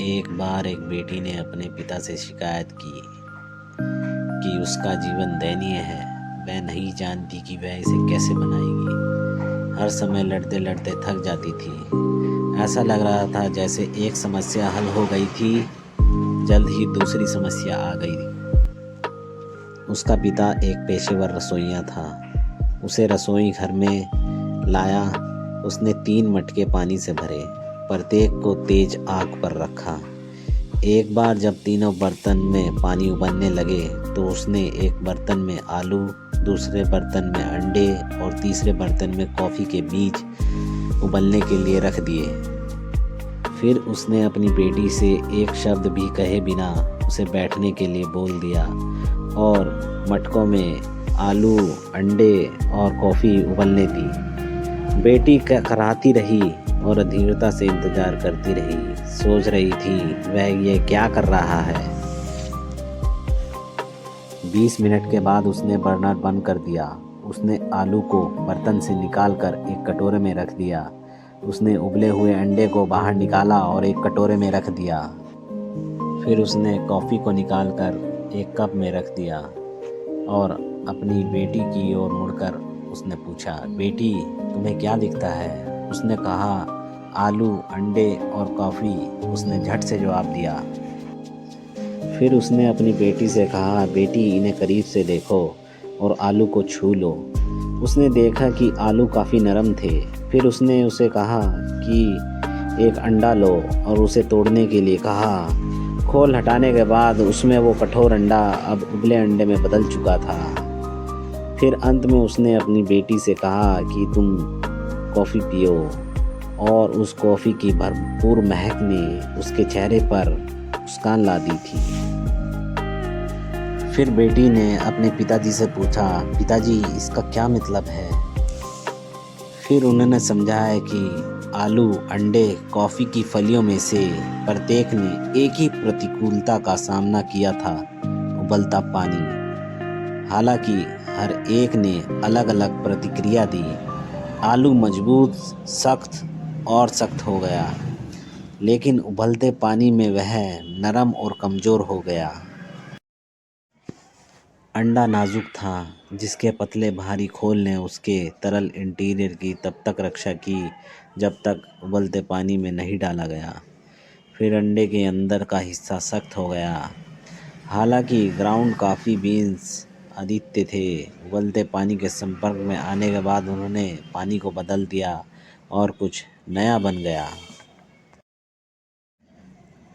एक बार एक बेटी ने अपने पिता से शिकायत की कि उसका जीवन दयनीय है। वह नहीं जानती कि वह इसे कैसे बनाएगी। हर समय लड़ते लड़ते थक जाती थी। ऐसा लग रहा था जैसे एक समस्या हल हो गई थी, जल्द ही दूसरी समस्या आ गई। उसका पिता एक पेशेवर रसोइया था। उसे रसोई घर में लाया। उसने 3 मटके पानी से भरे, प्रत्येक को तेज आग पर रखा। एक बार जब तीनों बर्तन में पानी उबलने लगे तो उसने एक बर्तन में आलू, दूसरे बर्तन में अंडे और तीसरे बर्तन में कॉफ़ी के बीज उबलने के लिए रख दिए। फिर उसने अपनी बेटी से एक शब्द भी कहे बिना उसे बैठने के लिए बोल दिया और मटकों में आलू, अंडे और कॉफ़ी उबलने दी। बेटी कराहती रही और अधीरता से इंतज़ार करती रही। सोच रही थी वह ये क्या कर रहा है। 20 मिनट के बाद उसने बर्नर बंद कर दिया। उसने आलू को बर्तन से निकालकर एक कटोरे में रख दिया। उसने उबले हुए अंडे को बाहर निकाला और एक कटोरे में रख दिया। फिर उसने कॉफ़ी को निकालकर एक कप में रख दिया और अपनी बेटी की ओर मुड़कर उसने पूछा, बेटी तुम्हें क्या दिखता है? उसने कहा, आलू, अंडे और कॉफ़ी। उसने झट से जवाब दिया। फिर उसने अपनी बेटी से कहा, बेटी इन्हें करीब से देखो और आलू को छू लो। उसने देखा कि आलू काफ़ी नरम थे। फिर उसने उसे कहा कि एक अंडा लो और उसे तोड़ने के लिए कहा। खोल हटाने के बाद उसमें वो कठोर अंडा अब उबले अंडे में बदल चुका था। फिर अंत में उसने अपनी बेटी से कहा कि तुम कॉफ़ी पियो और उस कॉफ़ी की भरपूर महक ने उसके चेहरे पर मुस्कान ला दी थी। फिर बेटी ने अपने पिताजी से पूछा, पिताजी इसका क्या मतलब है? फिर उन्होंने समझाया कि आलू, अंडे, कॉफ़ी की फलियों में से प्रत्येक ने एक ही प्रतिकूलता का सामना किया था, उबलता पानी। हालांकि हर एक ने अलग अलग प्रतिक्रिया दी। आलू मजबूत, सख्त और सख्त हो गया, लेकिन उबलते पानी में वह नरम और कमज़ोर हो गया। अंडा नाजुक था, जिसके पतले भारी खोल ने उसके तरल इंटीरियर की तब तक रक्षा की जब तक उबलते पानी में नहीं डाला गया। फिर अंडे के अंदर का हिस्सा सख्त हो गया। हालांकि ग्राउंड कॉफ़ी बीन्स अद्वितीय थे। उबलते पानी के संपर्क में आने के बाद उन्होंने पानी को बदल दिया और कुछ नया बन गया।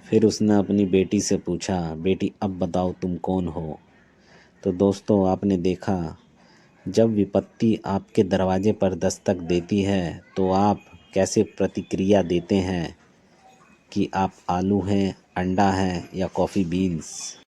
फिर उसने अपनी बेटी से पूछा, बेटी अब बताओ तुम कौन हो? तो दोस्तों, आपने देखा, जब विपत्ति आपके दरवाजे पर दस्तक देती है तो आप कैसे प्रतिक्रिया देते हैं कि आप आलू हैं, अंडा हैं या कॉफ़ी बीन्स।